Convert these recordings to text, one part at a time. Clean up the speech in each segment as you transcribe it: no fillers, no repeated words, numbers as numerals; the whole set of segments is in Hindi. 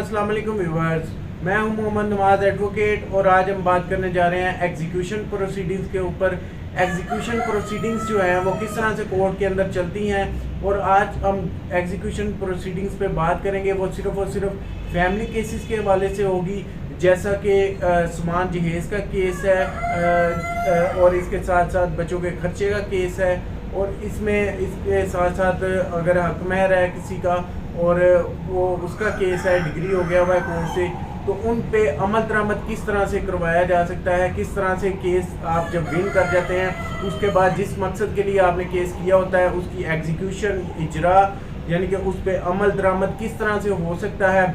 अस्सलाम वालेकुम व्यूअर्स, मैं हूं मोहम्मद नवाज एडवोकेट और आज हम बात करने जा रहे हैं एग्जीक्यूशन प्रोसीडिंग्स के ऊपर। एग्जीक्यूशन प्रोसीडिंग्स जो है वो किस तरह से कोर्ट के अंदर चलती हैं और आज हम एग्जीक्यूशन प्रोसीडिंग्स पे बात करेंगे। वो सिर्फ और सिर्फ फैमिली केसेस के हवाले से होगी, जैसा कि समान जहेज़ का केस है और इसके साथ साथ बच्चों के खर्चे का केस है, और इसमें इसके साथ साथ अगर हक महर है किसी का और वो उसका केस है, डिग्री हो गया हुआ है कोर्ट से, तो उन पे अमल दरामद किस तरह से करवाया जा सकता है, किस तरह से केस आप जब विन कर जाते हैं उसके बाद जिस मकसद के लिए आपने केस किया होता है उसकी एग्जीक्यूशन इजरा यानी कि उस पे अमल दरामद किस तरह से हो सकता है,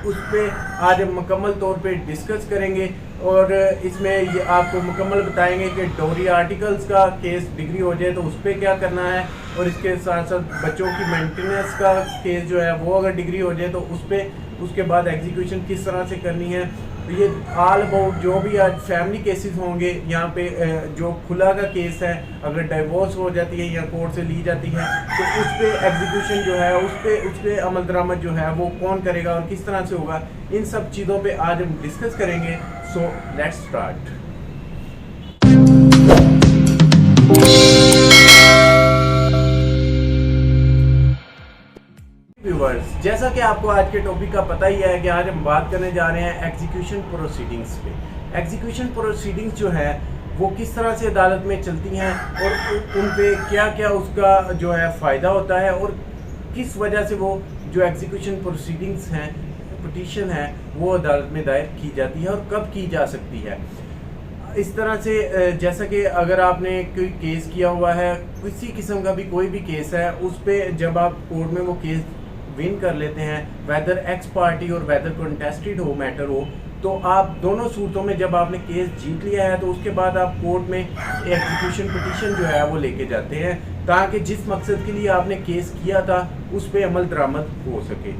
उस पर आज हम मुकम्मल तौर पे डिस्कस करेंगे। और इसमें ये आपको मुकम्मल बताएंगे कि डोरी आर्टिकल्स का केस डिग्री हो जाए तो उस पर क्या करना है, और इसके साथ साथ बच्चों की मेंटेनेंस का केस जो है वो अगर डिग्री हो जाए तो उस पर उसके बाद एग्जीक्यूशन किस तरह से करनी है। तो ये ऑल अबाउट जो भी आज फैमिली केसेस होंगे यहाँ पे, जो खुला का केस है अगर डाइवोर्स हो जाती है या कोर्ट से ली जाती है तो उस पर एग्जीक्यूशन जो है उस पर अमल दरामद जो है वो कौन करेगा और किस तरह से होगा, इन सब चीज़ों पे आज हम डिस्कस करेंगे। So let's start. व्यूअर्स, जैसा कि आपको आज के टॉपिक का पता ही है कि आज हम बात करने जा रहे हैं एग्जीक्यूशन प्रोसीडिंग्स पे। एग्जीक्यूशन प्रोसीडिंग्स जो है वो किस तरह से अदालत में चलती हैं और उन पे क्या क्या उसका जो है फ़ायदा होता है और किस वजह से वो जो एग्जीक्यूशन प्रोसीडिंग्स हैं, पिटीशन है, वो अदालत में दायर की जाती है और कब की जा सकती है। इस तरह से जैसा कि अगर आपने कोई केस किया हुआ है, किसी किस्म का भी कोई भी केस है, उस पर जब आप कोर्ट में वो केस विन कर लेते हैं, वेदर एक्स पार्टी और वेदर कंटेस्टेड हो मैटर हो, तो आप दोनों सूरतों में जब आपने केस जीत लिया है तो उसके बाद आप कोर्ट में एग्जीक्यूशन पिटीशन जो है वो लेके जाते हैं ताकि जिस मकसद के लिए आपने केस किया था उस पर अमल दरामद हो सके।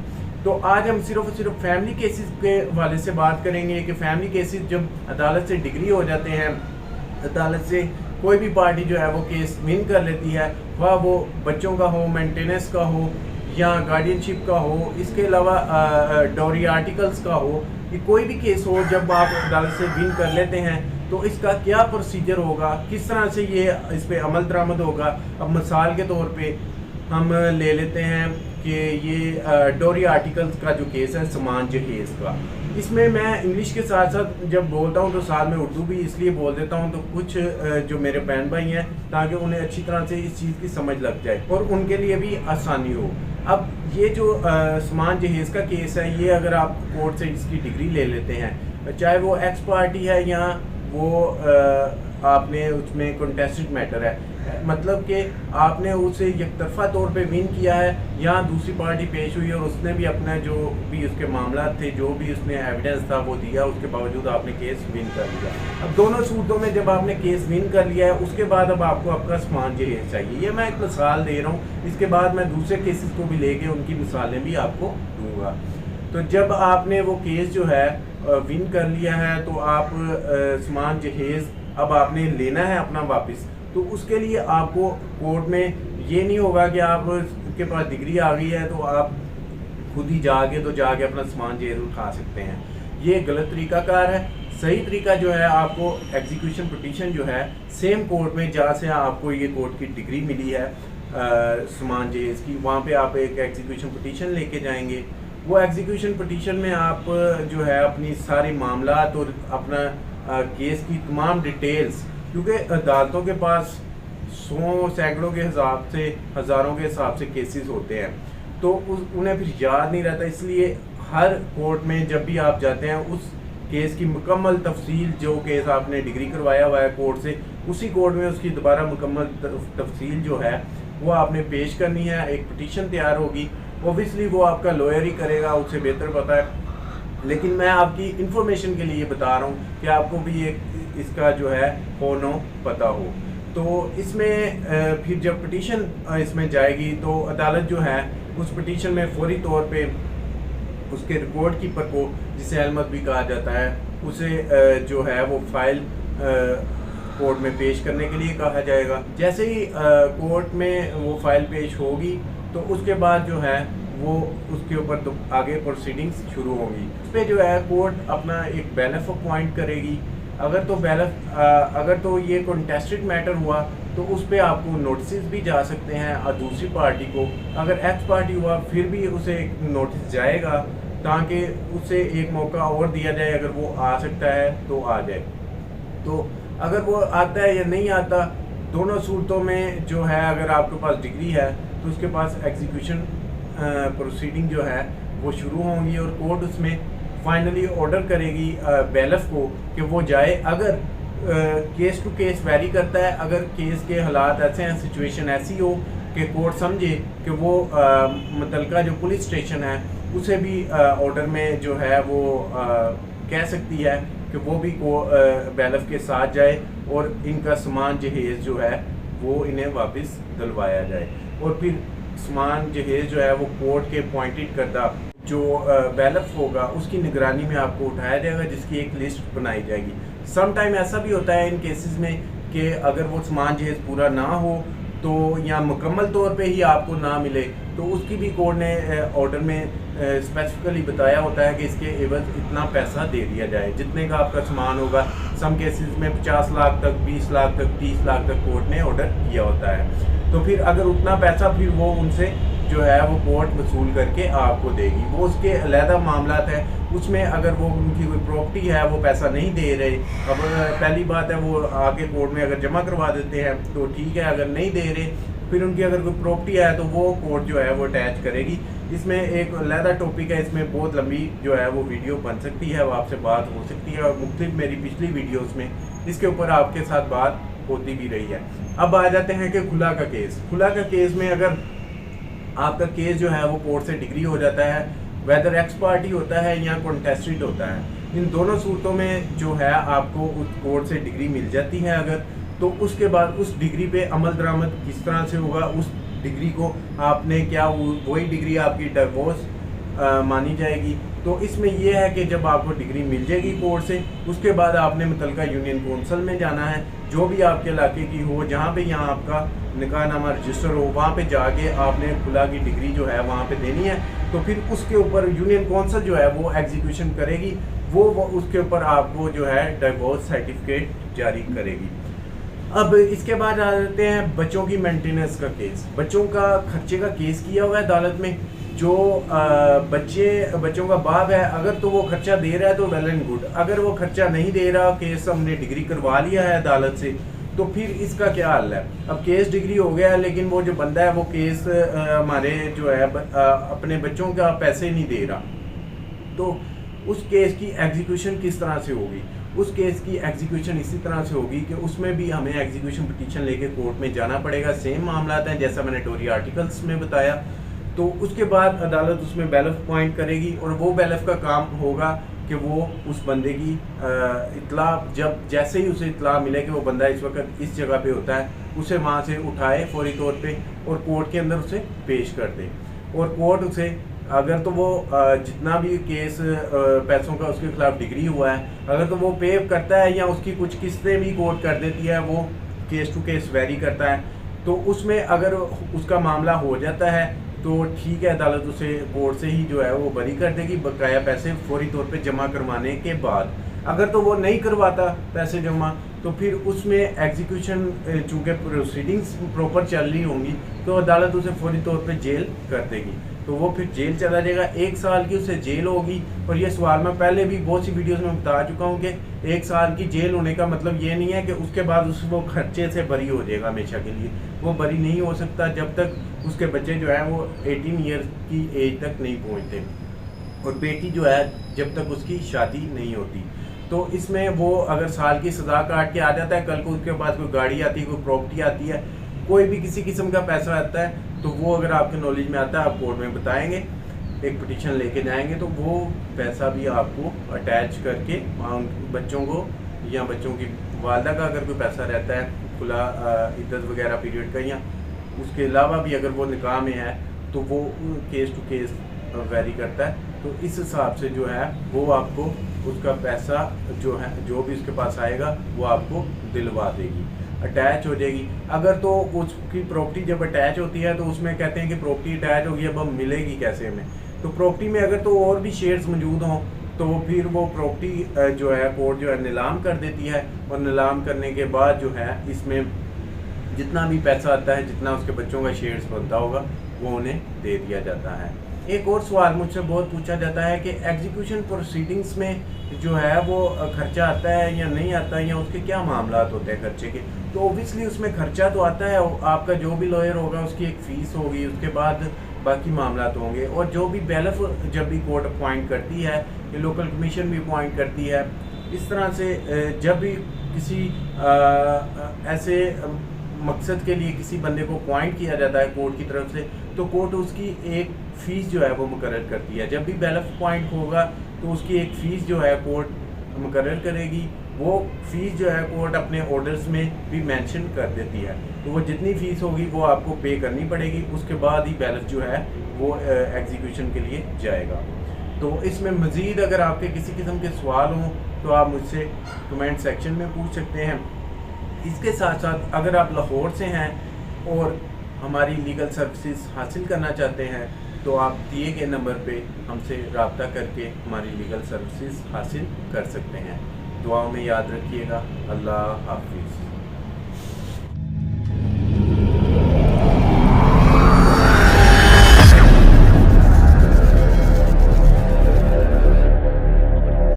तो आज हम सिर्फ और सिर्फ फैमिली केसेस के हवाले से बात करेंगे कि फैमिली केसेस जब अदालत से डिग्री हो जाते हैं, अदालत से कोई भी पार्टी जो है वो केस विन कर लेती है, वह वो बच्चों का हो, मेंटेनेंस का हो या गार्डियनशिप का हो, इसके अलावा डोरी आर्टिकल्स का हो, कि कोई भी केस हो जब आप अदालत से विन कर लेते हैं तो इसका क्या प्रोसीजर होगा, किस तरह से ये इस पर अमल दरामद होगा। अब मिसाल के तौर पे हम ले लेते हैं कि ये डोरी आर्टिकल्स का जो केस है समान जहेज़ का, इसमें मैं इंग्लिश के साथ साथ जब बोलता हूँ तो साथ में उर्दू भी इसलिए बोल देता हूँ तो कुछ जो मेरे बहन भाई हैं ताकि उन्हें अच्छी तरह से इस चीज़ की समझ लग जाए और उनके लिए भी आसानी हो। अब ये जो समान जहेज़ का केस है, ये अगर आप कोर्ट से इसकी डिग्री ले लेते हैं, चाहे वो एक्स पार्टी है या वो आपने उसमें कंटेस्टेड मैटर है, मतलब कि आपने उसे एकतरफा तौर पे विन किया है या दूसरी पार्टी पेश हुई और उसने भी अपना जो भी उसके मामला थे, जो भी उसने एविडेंस था वो दिया, उसके बावजूद आपने केस विन कर लिया। अब दोनों सूरतों में जब आपने केस विन कर लिया है उसके बाद अब आपको आपका समान जहेज़ चाहिए। ये मैं एक मिसाल दे रहा हूँ, इसके बाद मैं दूसरे केसेस को भी लेके उनकी मिसालें भी आपको दूँगा। तो जब आपने वो केस जो है विन कर लिया है तो आप समान जहेज़ अब आपने लेना है अपना वापस, तो उसके लिए आपको कोर्ट में ये नहीं होगा कि आपके पास डिग्री आ गई है तो आप खुद ही जाके अपना समान जहेज़ उठा सकते हैं। ये गलत तरीकाकार है। सही तरीका जो है आपको एग्जीक्यूशन पिटीशन जो है सेम कोर्ट में जहाँ से आपको ये कोर्ट की डिग्री मिली है समान जहेज़ की, वहाँ पे आप एक एग्जीक्यूशन पिटीशन लेके जाएंगे। वो एग्जीक्यूशन पिटीशन में आप जो है अपनी सारी मामलात और अपना केस की तमाम डिटेल्स, क्योंकि अदालतों के पास सैकड़ों के हिसाब से, हज़ारों के हिसाब से केसेस होते हैं, तो उन्हें फिर याद नहीं रहता, इसलिए हर कोर्ट में जब भी आप जाते हैं उस केस की मुकम्मल तफसील, जो केस आपने डिग्री करवाया हुआ है कोर्ट से, उसी कोर्ट में उसकी दोबारा मुकम्मल तफसील जो है वो आपने पेश करनी है। एक पिटीशन तैयार होगी, ओबियसली वो आपका लॉयर ही करेगा, उससे बेहतर पता है, लेकिन मैं आपकी इंफॉर्मेशन के लिए बता रहा हूँ कि आपको भी एक इसका जो है हो नो पता हो। तो इसमें फिर जब पिटीशन इसमें जाएगी तो अदालत जो है उस पिटीशन में फौरी तौर पे उसके रिकॉर्ड कीपर को, जिसे अलमत भी कहा जाता है, उसे जो है वो फाइल कोर्ट में पेश करने के लिए कहा जाएगा। जैसे ही कोर्ट में वो फाइल पेश होगी तो उसके बाद जो है वो उसके ऊपर तो आगे प्रोसीडिंग्स शुरू होंगी। उस पर जो है कोर्ट अपना एक बैलेफ अपॉइंट करेगी। अगर तो ये कंटेस्टेड मैटर हुआ तो उस पर आपको नोटिस भी जा सकते हैं और दूसरी पार्टी को। अगर एक्स पार्टी हुआ फिर भी उसे एक नोटिस जाएगा ताकि उसे एक मौका और दिया जाए, अगर वो आ सकता है तो आ जाए। तो अगर वो आता है या नहीं आता, दोनों सूरतों में जो है अगर आपके पास डिग्री है तो उसके पास एग्जीक्यूशन प्रोसीडिंग जो है वो शुरू होंगी और कोर्ट उसमें फाइनली ऑर्डर करेगी बैलेफ को कि वो जाए। अगर केस टू केस वेरी करता है, अगर केस के हालात ऐसे हैं, सिचुएशन ऐसी हो कि कोर्ट समझे कि वो मुतलका जो पुलिस स्टेशन है उसे भी ऑर्डर में जो है वो कह सकती है कि वो भी बैलेफ के साथ जाए और इनका सामान जहेज जो है वो इन्हें वापस दिलवाया जाए। और फिर सामान जहेज जो है वो कोर्ट के अपॉइंटेड करदा जो बैलेफ होगा उसकी निगरानी में आपको उठाया जाएगा, जिसकी एक लिस्ट बनाई जाएगी। सम टाइम ऐसा भी होता है इन केसेस में कि अगर वो सामान जहेज पूरा ना हो तो या मुकम्मल तौर पे ही आपको ना मिले तो उसकी भी कोर्ट ने ऑर्डर में स्पेसिफिकली बताया होता है कि इसके एवज इतना पैसा दे दिया जाए, जितने का आपका सामान होगा। सम केसेस में 50 लाख तक, 20 लाख तक, 30 लाख तक कोर्ट ने ऑर्डर किया होता है। तो फिर अगर उतना पैसा फिर वो उनसे जो है वो कोर्ट वसूल करके आपको देगी, वो उसके अलहदा मामलात है। उसमें अगर वो उनकी कोई प्रॉपर्टी है वो पैसा नहीं दे रहे, अब पहली बात है वो आके कोर्ट में अगर जमा करवा देते हैं तो ठीक है, अगर नहीं दे रहे फिर उनकी अगर कोई प्रॉपर्टी है तो वो कोर्ट जो है वो अटैच करेगी। इसमें एक अलहदा टॉपिक है, इसमें बहुत लंबी जो है वो वीडियो बन सकती है, वो आपसे बात हो सकती है और मुख्तलिफ मेरी पिछली वीडियोज़ में इसके ऊपर आपके साथ बात होती भी रही है। अब आ जाते हैं कि खुला का केस। खुला का केस में अगर आपका केस जो है वो कोर्ट से डिग्री हो जाता है, वेदर एक्स पार्टी होता है या कॉन्टेस्टेड होता है, इन दोनों सूरतों में जो है आपको उस कोर्ट से डिग्री मिल जाती है अगर, तो उसके बाद उस डिग्री पे अमल दरामद किस तरह से होगा, उस डिग्री को आपने क्या वही डिग्री आपकी डिवोर्स मानी जाएगी। तो इसमें यह है कि जब आपको डिग्री मिल जाएगी कोर्ट से, उसके बाद आपने मुतलका यूनियन कौंसिल में जाना है, जो भी आपके इलाके की हो, जहाँ पे यहाँ आपका निकाहनामा रजिस्टर हो, वहाँ पे जाके आपने खुला की डिग्री जो है वहाँ पे देनी है। तो फिर उसके ऊपर यूनियन कौंसिल जो है वो एग्जीक्यूशन करेगी, वो उसके ऊपर आपको जो है डिवोर्स सर्टिफिकेट जारी करेगी। अब इसके बाद आ जाते हैं बच्चों की मेंटेनेंस का केस। बच्चों का खर्चे का केस किया हुआ है अदालत में। जो बच्चों का बाप है, अगर तो वो खर्चा दे रहा है तो वेल एंड गुड, अगर वो खर्चा नहीं दे रहा, केस हमने डिग्री करवा लिया है अदालत से, तो फिर इसका क्या हाल है। अब केस डिग्री हो गया है लेकिन वो जो बंदा है वो केस हमारे जो है अपने बच्चों का पैसे नहीं दे रहा, तो उस केस की एग्जीक्यूशन किस तरह से होगी। उस केस की एग्जीक्यूशन इसी तरह से होगी कि उसमें भी हमें एग्जीक्यूशन पिटीशन लेके कोर्ट में जाना पड़ेगा। सेम मामला हैं जैसा मैंने टोरी आर्टिकल्स में बताया। तो उसके बाद अदालत उसमें बैलेफ पॉइंट करेगी और वो बैलेफ का काम होगा कि वो उस बंदे की इतला, जब जैसे ही उसे इतला मिले कि वो बंदा इस वक्त इस जगह पे होता है, उसे वहाँ से उठाए फौरी तौर पे और कोर्ट के अंदर उसे पेश कर दे। और कोर्ट उसे अगर तो वो जितना भी केस पैसों का उसके खिलाफ डिग्री हुआ है, अगर तो वो पे करता है या उसकी कुछ किस्तें भी कोर्ट कर देती है, वो केस टू केस वेरी करता है, तो उसमें अगर उसका मामला हो जाता है तो ठीक है, अदालत उसे कोर्ट से ही जो है वो बरी कर देगी बकाया पैसे फौरी तौर पे जमा करवाने के बाद। अगर तो वो नहीं करवाता पैसे जमा, तो फिर उसमें एग्जीक्यूशन चूँकि प्रोसीडिंग्स प्रॉपर चल रही होंगी तो अदालत उसे फौरी तौर पे जेल कर देगी, तो वो फिर जेल चला जाएगा। 1 साल की उसे जेल होगी। और ये सवाल मैं पहले भी बहुत सी वीडियोस में बता चुका हूँ कि 1 साल की जेल होने का मतलब ये नहीं है कि उसके बाद वो खर्चे से बरी हो जाएगा हमेशा के लिए। वो बरी नहीं हो सकता जब तक उसके बच्चे जो है वो 18 ईयर की एज तक नहीं पहुँचते, और बेटी जो है जब तक उसकी शादी नहीं होती। तो इसमें वो अगर साल की सज़ा काट के आ जाता है, कल को उसके पास कोई गाड़ी आती है, कोई प्रॉपर्टी आती है, कोई भी किसी किस्म का पैसा आता है, तो वो अगर आपके नॉलेज में आता है आप कोर्ट में बताएंगे, एक पिटीशन लेके जाएंगे, तो वो पैसा भी आपको अटैच करके बच्चों को या बच्चों की वालदा का अगर कोई पैसा रहता है खुला इद्दत वगैरह पीरियड का, या उसके अलावा भी अगर वो निकाह में है तो वो केस टू केस वेरी करता है। तो इस हिसाब से जो है वो आपको उसका पैसा जो है जो भी उसके पास आएगा वो आपको दिलवा देगी। अटैच हो जाएगी। अगर तो उसकी प्रॉपर्टी जब अटैच होती है तो उसमें कहते हैं कि प्रॉपर्टी अटैच होगी, अब हम मिलेगी कैसे हमें। तो प्रॉपर्टी में अगर तो और भी शेयर्स मौजूद हों तो फिर वो प्रॉपर्टी जो है कोर्ट जो है नीलाम कर देती है, और नीलाम करने के बाद जो है इसमें जितना भी पैसा आता है, जितना उसके बच्चों का शेयर्स बनता होगा, वो उन्हें दे दिया जाता है। एक और सवाल मुझसे बहुत पूछा जाता है कि एग्जीक्यूशन प्रोसीडिंग्स में जो है वो खर्चा आता है या नहीं आता है, या उसके क्या मामला होते हैं खर्चे के। तो ओबियसली उसमें खर्चा तो आता है, आपका जो भी लॉयर होगा उसकी एक फ़ीस होगी, उसके बाद बाकी मामला तो होंगे। और जो भी बैलेफ जब भी कोर्ट अपॉइंट करती है, ये लोकल कमीशन भी अपॉइंट करती है, इस तरह से जब भी किसी ऐसे मकसद के लिए किसी बंदे को अपॉइंट किया जाता है कोर्ट की तरफ से, तो कोर्ट उसकी एक फ़ीस जो है वो मुकर्रर करती है। जब भी बैलेफ अपॉइंट होगा तो उसकी एक फ़ीस जो है कोर्ट मुकर्रर करेगी। वो फ़ीस जो है कोर्ट अपने ऑर्डर्स में भी मेंशन कर देती है, तो वो जितनी फ़ीस होगी वो आपको पे करनी पड़ेगी। उसके बाद ही बैलेफ जो है वो एग्जीक्यूशन के लिए जाएगा। तो इसमें मज़ीद अगर आपके किसी किस्म के सवाल हों तो आप मुझसे कमेंट सेक्शन में पूछ सकते हैं। इसके साथ साथ अगर आप लाहौर से हैं और हमारी लीगल सर्विसेज हासिल करना चाहते हैं तो आप दिए गए नंबर पे हमसे रब्ता करके हमारी लीगल सर्विसेज हासिल कर सकते हैं। दुआओं में याद रखिएगा। अल्लाह हाफिज़।